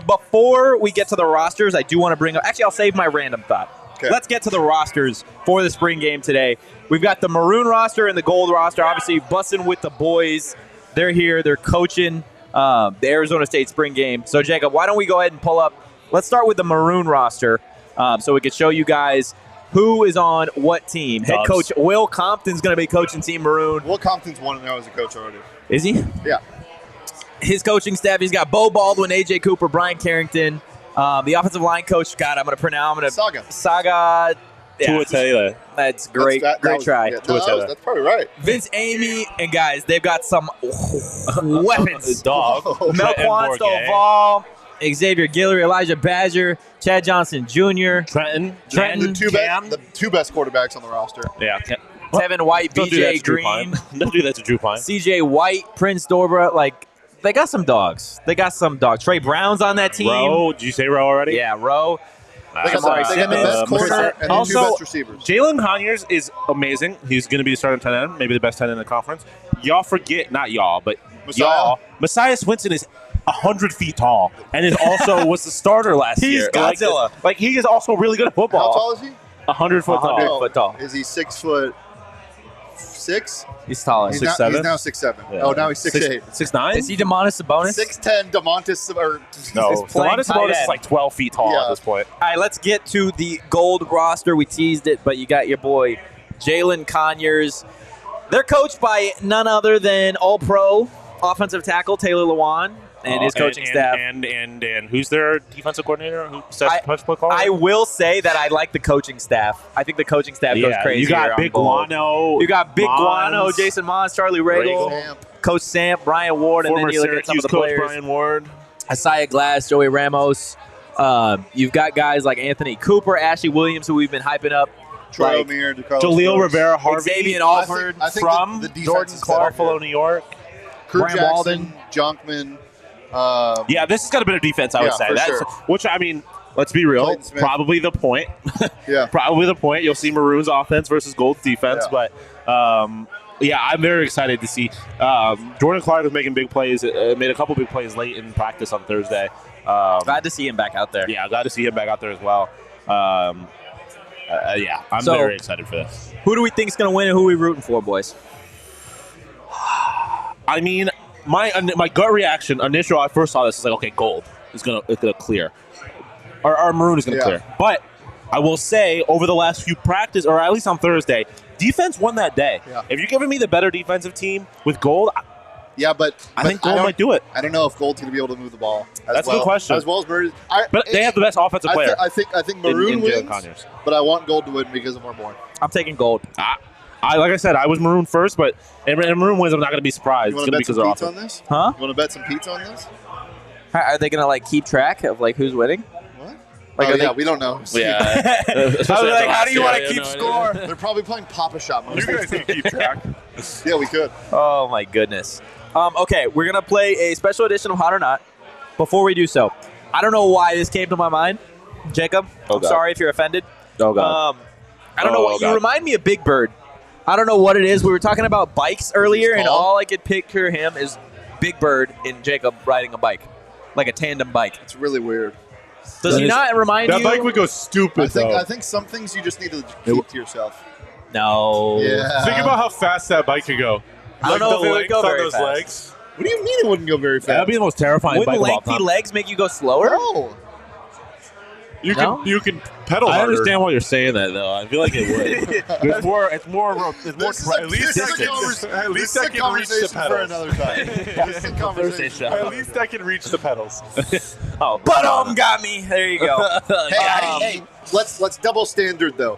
Before we get to the rosters, I do want to bring up – actually, I'll save my random thought. Okay. Let's get to the rosters for the spring game today. We've got the Maroon roster and the Gold roster, obviously bussing with the boys. They're here. They're coaching the Arizona State spring game. So, Jacob, why don't we go ahead and pull up – let's start with the Maroon roster so we can show you guys who is on what team. Head coach Will Compton's going to be coaching Team Maroon. Will Compton's 1-0 as a coach already. Is he? Yeah. His coaching staff, he's got Bo Baldwin, A.J. Cooper, Brian Carrington. The offensive line coach, God, I'm going to pronounce. Saga. Yeah, Tua Taylor. That's great. Great try. Yeah, that's probably right. Vince Amy, and guys, they've got some weapons. Dog. Melquan Stovall, Xavier Guillory, Elijhah Badger, Chad Johnson Jr., Trenton. The two best quarterbacks on the roster. Yeah. Tevin White, Don't do that BJ to Drew Green, Pine. Don't do that to Drew Pine. CJ White, Prince Dorbra. Like, they got some dogs. Trey Brown's on that team. Rowe. Did you say Rowe already? Yeah, Rowe. They got the best corner and the two best receivers. Jalen Conyers is amazing. He's going to be the starting tight end, maybe the best tight end in the conference. Y'all forget, not y'all, but y'all. Messiah Swinson is 100 feet tall and is also was the starter last year. He's Godzilla. Like he is also really good at football. How tall is he? 100 foot tall. 100 foot tall. Is he 6'6"? He's taller. He's 6'7"? He's now 6'7". Yeah. Oh, now he's 6'8". 6'9"? Is he Demontis Sabonis? 6'10", DeMontis. No, playing Demontis tight Sabonis is end. like 12 feet tall Yeah. at this point. All right, let's get to the Gold roster. We teased it, but you got your boy Jalen Conyers. They're coached by none other than All-Pro offensive tackle Taylor Lewan and his coaching staff. And who's their defensive coordinator? Who sets the punch play call? I will say that I like the coaching staff. I think the coaching staff goes crazy. You got here on Big Gold. Guano. You got Big Guano, Mons, Jason Mons, Charlie Regal, Coach Samp, Brian Ward, and former then you look at some of Syracuse the coach players. Brian Ward. Asaya Glass, Joey Ramos. You've got guys like Anthony Cooper, Ashley Williams, who we've been hyping up. Troy Like O'Meara, DeCarlos Jalil Brooks. Rivera Harvey. Xavier Alford I think from the defense Jordan is set Clark, up Buffalo, here. New York. Kurt Brian Jackson, Walden. Jonkman. Yeah, this has got a better defense, I would say. for That's sure. which I mean, let's be real. Clayton Smith. Probably the point. Yeah. Probably the point. You'll see Maroon's offense versus Gold's defense, Yeah. but yeah, I'm very excited to see. Jordan Clark was making big plays. Made a couple big plays late in practice on Thursday. Glad to see him back out there. Yeah, glad to see him back out there as well. Yeah, I'm So- very excited for this. Who do we think is going to win and who are we rooting for, boys? I mean, my gut reaction initial, I first saw this, is like, okay, Gold is gonna clear, or Maroon is gonna clear. But I will say, over the last few practice, or at least on Thursday, defense won that day. Yeah. If you're giving me the better defensive team with Gold, Yeah, but I think Gold don't- might do it. I don't know if Gold's going to be able to move the ball. That's a good question. As well as Maroon. But they have the best offensive player. I think in Maroon Jalen wins, Conyers. but I want Gold to win because of Morborn. I'm taking Gold. I like I said, I was Maroon first, but if Maroon wins, I'm not going to be surprised. You It's want going to to be bet because some of their pizza offense. on this? Huh? You want to bet some pizza on this? Are they going to like keep track of like who's winning? What? Like, Oh, are yeah, they- we don't know. Yeah. I was like, how do you want to keep score? They're probably playing Papa Shop. You guys can keep track. Yeah, we could. Oh my goodness. Okay, we're gonna play a special edition of Hot or Not. Before we do so, I don't know why this came to my mind, Jacob. Oh, I'm God. sorry if you're offended. Oh, God. I don't know Oh, what you God. remind me of Big Bird. I don't know what it is. We were talking about bikes earlier, and tall? all I could picture him is Big Bird and Jacob riding a bike, like a tandem bike. It's really weird. Does he not remind That you? bike would go stupid, I though. think some things you just need to keep to yourself. No. Yeah. Think about how fast that bike could go. I don't know the if it would length go on very those fast. legs. What do you mean it wouldn't go very fast? That'd be the most terrifying Wouldn't bike of all lengthy time. legs make you go slower? No. You No? can pedal I harder. understand why you're saying that, though. I feel like it would. It's more. This is At least this is I can- at least I this is a can reach the conversation for pedals. another time. This is a conversation. At least I can reach the pedals. Oh, But got me. There you go. Hey, let's double standard though.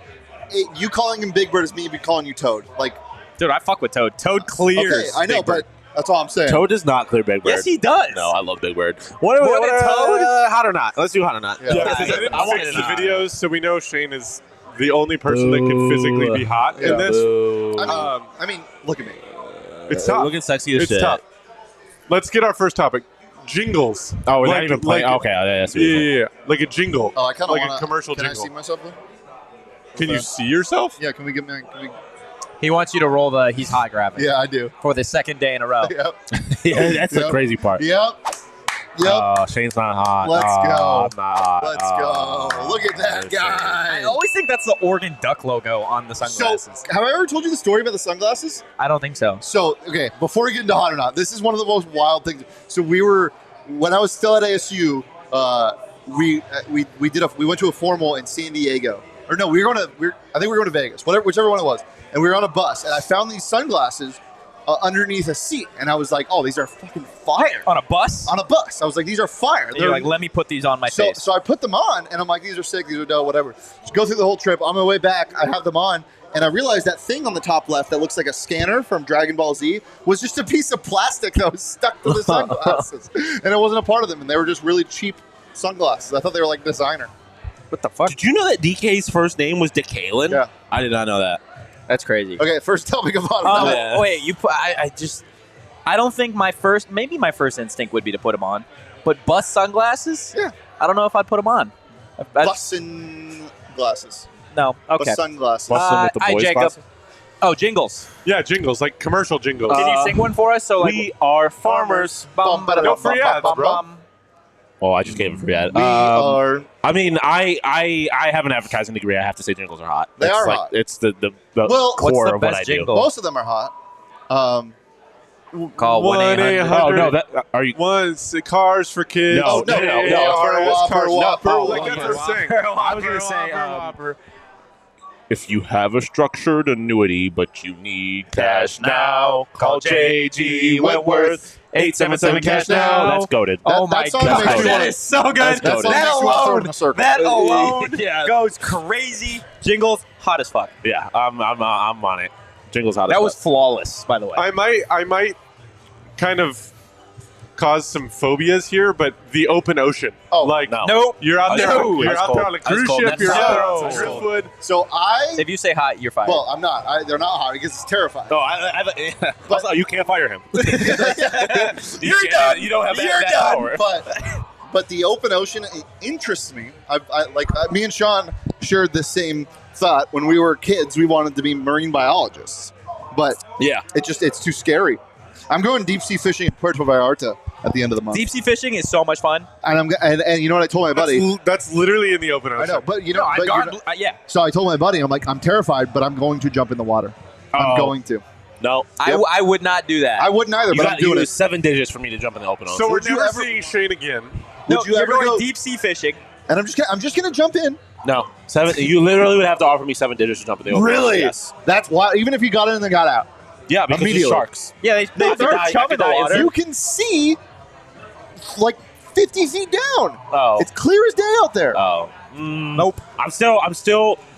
You calling him Big Bird is me calling you Toad. Like, Dude, I fuck with Toad. Toad clears. okay, I know, Big Bird. but that's all I'm saying. Toad does not clear Big Bird. Yes, he does. No, I love Big Bird. More than Toad? Hot or not? Let's do hot or not. Yeah. Yeah, because I didn't I want fix it the not. videos, so we know Shane is the only person that can physically be hot Yeah. in this. I mean, look at me. It's tough. Looking sexy as It's shit. tough. Let's get our first topic. Jingles. Oh, we're Like- not even playing. like- Okay, yeah, that's Yeah. Like a jingle. Oh, I kind of like want a commercial Can jingle. I see myself though? Can you see yourself? Yeah. Can we get me? He wants you to roll the he's hot graphic. Yeah, I do. For the second day in a row. Yep. Yeah, that's the Yep. crazy part. Yep. Yep. Shane's not hot. Let's go. I'm not hot. Let's go. Look at that guy. I always think that's the Oregon Duck logo on the sunglasses. So, have I ever told you the story about the sunglasses? I don't think so. So, okay, before we get into hot or not, this is one of the most wild things. So when I was still at ASU, we went to a formal in San Diego. Or no, I think we were going to Vegas, whichever one it was. And we were on a bus, and I found these sunglasses underneath a seat, and I was like, "Oh, these are fucking fire!" On a bus? On a bus, I was like, "These are fire." And you're like, let me put these on my face. So I put them on, and I'm like, "These are sick. These are dope. Whatever." Just go through the whole trip. On my way back, I have them on, and I realized that thing on the top left that looks like a scanner from Dragon Ball Z was just a piece of plastic that was stuck to the sunglasses, and it wasn't a part of them, and they were just really cheap sunglasses. I thought they were like designer. What the fuck? Did you know that DK's first name was Jalin? Yeah. I did not know that. That's crazy. Okay, first topic of hot. Oh, Yeah. wait, I don't think my first instinct would be to put them on, but bus sunglasses? Yeah. I don't know if I'd put them on. Bussin' glasses. No, okay. Bus sunglasses. Bussin' with the Hi, boys' Jacob. glasses? Oh, jingles. Yeah, jingles, like commercial jingles. Can you sing one for us? So We are farmers. Bum, ba, da, No bum, free bum, ads, bum, bro. bum. Oh, I just gave a free ad. We are. I mean, I have an advertising degree. I have to say jingles are hot. They It's are like, hot. It's the Well, what's core the of what best I do. jingle? Most of them are hot. Call 1-800. 1-800. Oh no, that are you? Once cars for kids. No, no, Whopper, Whopper. Like that's what I'm saying. I was gonna say, if you have a structured annuity but you need cash now, call JG Wentworth 877 cash now. That's goaded. Oh my that song god, makes you that wanna- is so good. That's That goated. song That makes you wanna throw it in alone, a circle. that alone Yeah. goes crazy. Jingles, hot as fuck. Yeah, I'm on it. Jingles hot. That as was fuck. flawless, by the way. I might kind of cause some phobias here, but the open ocean. Oh, like no. Nope. you're out there. No. You're That's out there cold. on a That's cruise cold. ship. That's You're out there cold. on That's some cold. driftwood. So If you say hot, you're fired. well, I'm not. They're not hot because it's terrifying. No, also, you can't fire him. You're can't- You don't have You're that done. power. But the open ocean interests me. Me and Shawn shared the same thought when we were kids. We wanted to be marine biologists, but Yeah. it's too scary. I'm going deep sea fishing in Puerto Vallarta at the end of the month, Deep sea fishing is so much fun. and you know what I told my buddy? That's literally in the open ocean. I know, but you know, I've but gone, you know- yeah. so I told my buddy, I'm like, I'm terrified, but I'm going to jump in the water. I'm Oh. going to. No. Yep. I would not do that. I wouldn't either, You but got I'm doing to it. use 7 digits for me to jump in the open ocean. So we're Would you never ever- seeing Shane again. no, Would you you're ever going go- deep sea fishing. And I'm just gonna jump in. No. 7. You literally would have to offer me 7 digits to jump in the open ocean. Really? Yes. That's why. Even if you got in and then got out, Yeah, because there's Immediately. sharks. Yeah, they I could they're die- I chumming could the die water. you can see like 50 feet down. Oh. It's clear as day out there. Oh. Nope. I'm still.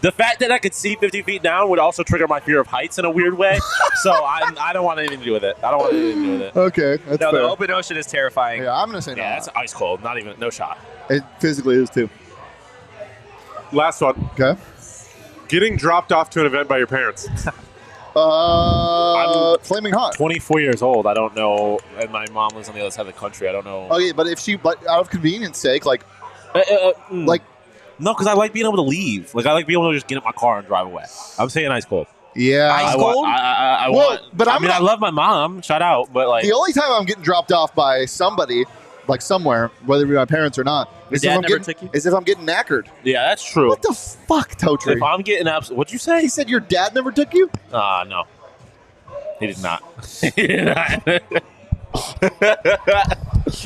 The fact that I could see 50 feet down would also trigger my fear of heights in a weird way. So I don't want anything to do with it. I don't want anything to do with it. Okay, that's No, fair. the open ocean is terrifying. Yeah, I'm gonna say no. Yeah, that's ice cold. Not even no shot. It physically is too. Last one. Okay. Getting dropped off to an event by your parents. Flaming hot. 24 years old. I don't know, and my mom lives on the other side of the country. I don't know. Okay, but out of convenience sake, like No, because I like being able to leave. Like I like being able to just get in my car and drive away. I'm saying ice cold. yeah. Ice I cold? want. I Well, want. but I I'm mean, not- I love my mom. Shout out, but like, The only time I'm getting dropped off by somebody, like somewhere, whether it be my parents or not, is dad if I'm never getting took you? is if I'm getting knackered. yeah, that's true. What the fuck, Totri? If I'm getting what'd you say? He said your dad never took you. No, he did not. He did not.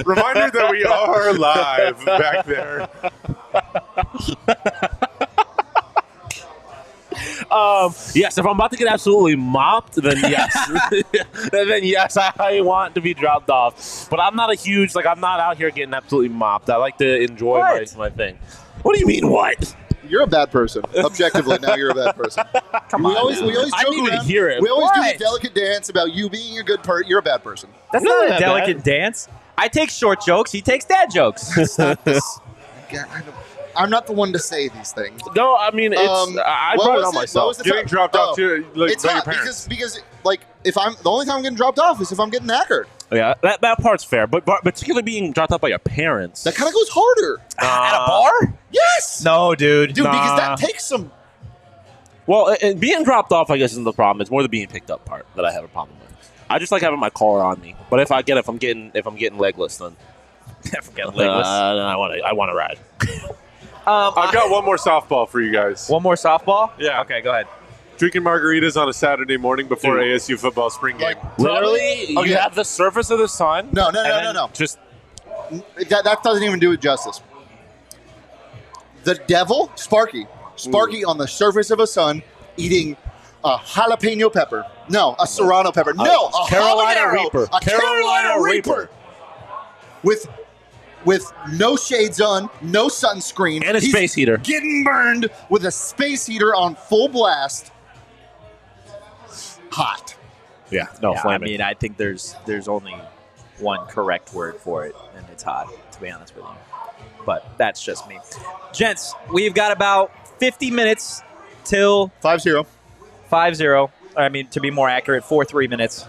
Reminder that we are live back there. Yes, if I'm about to get absolutely mopped, then yes. Then yes, I want to be dropped off. But I'm not a huge, I'm not out here getting absolutely mopped. I like to enjoy my thing. What do you mean, what? You're a bad person. Objectively, now you're a bad person. Come We on. always I joke need to around. hear it. We always do What? the delicate dance about you being a good person. You're a bad person. That's Not not a that delicate bad. dance. I take short jokes. He takes dad jokes. I'm not the one to say these things. No, I mean, I what brought it was on What myself. was the Getting time? dropped off to It's by your hot parents. because if I'm the only time I'm getting dropped off is if I'm getting knackered. Yeah, that part's fair. But particularly being dropped off by your parents. That kind of goes harder. At a bar? Yes. No, dude. Dude, because Nah. that takes some Well, and being dropped off, I guess, isn't the problem. It's more the being picked up part that I have a problem with. I just like having my car on me. But if I'm getting legless, then If I'm getting legless. then I want to ride. I've got one more softball for you guys. One more softball? Yeah. Okay, go ahead. Drinking margaritas on a Saturday morning before Dude. ASU football spring game. Literally, Oh, you yeah. have the surface of the sun. No. and then Just That doesn't even do it justice. The devil, Sparky on the surface of a sun, eating a jalapeno pepper. No, a serrano pepper. No, a Carolina habanero. Reaper. A Carolina Reaper. With no shades on, no sunscreen. And a He's space heater. Getting burned with a space heater on full blast. Hot. yeah, no Yeah, I flaming. mean, I think there's only one correct word for it, and it's hot, to be honest with you. But that's just me. Gents, we've got about 50 minutes till 5-0. 5-0. I mean, to be more accurate, 4-3 minutes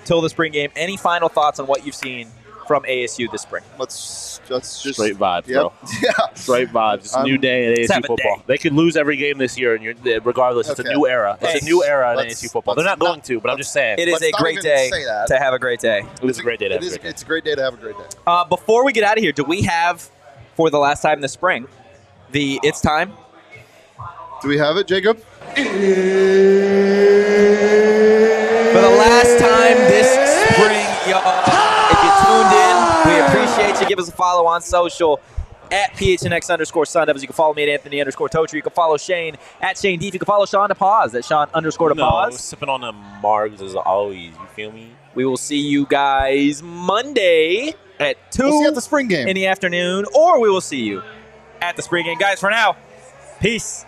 till the spring game. Any final thoughts on what you've seen from ASU this spring? Let's just Straight vibes, Yep. bro. Yeah. Straight vibes. It's a new day at ASU Seventh football. day. They could lose every game this year, and regardless, it's a Okay. new era. It's a new era in Let's- ASU football. They're not let's going to, but I'm just saying. It is Let's a not great even day say that. to have a great day. It was a great day to have a It is, great day. it's a great day to have a great day. Before we get out of here, do we have, for the last time this spring, the It's Time? Do we have it, Jacob? For the last time this spring, y'all, if you tuned in, we appreciate you. Give us a follow on social at PHNX_Sun Devils. You can follow me at Anthony_Tocher. You can follow Shane at Shane Deef. You can follow Shawn DePause at Shawn_DePause. sipping on the margs as always. You feel me? We will see you guys Monday at 2 We'll see you at the spring game. in the afternoon, or we will see you at the spring game. Guys, for now, peace.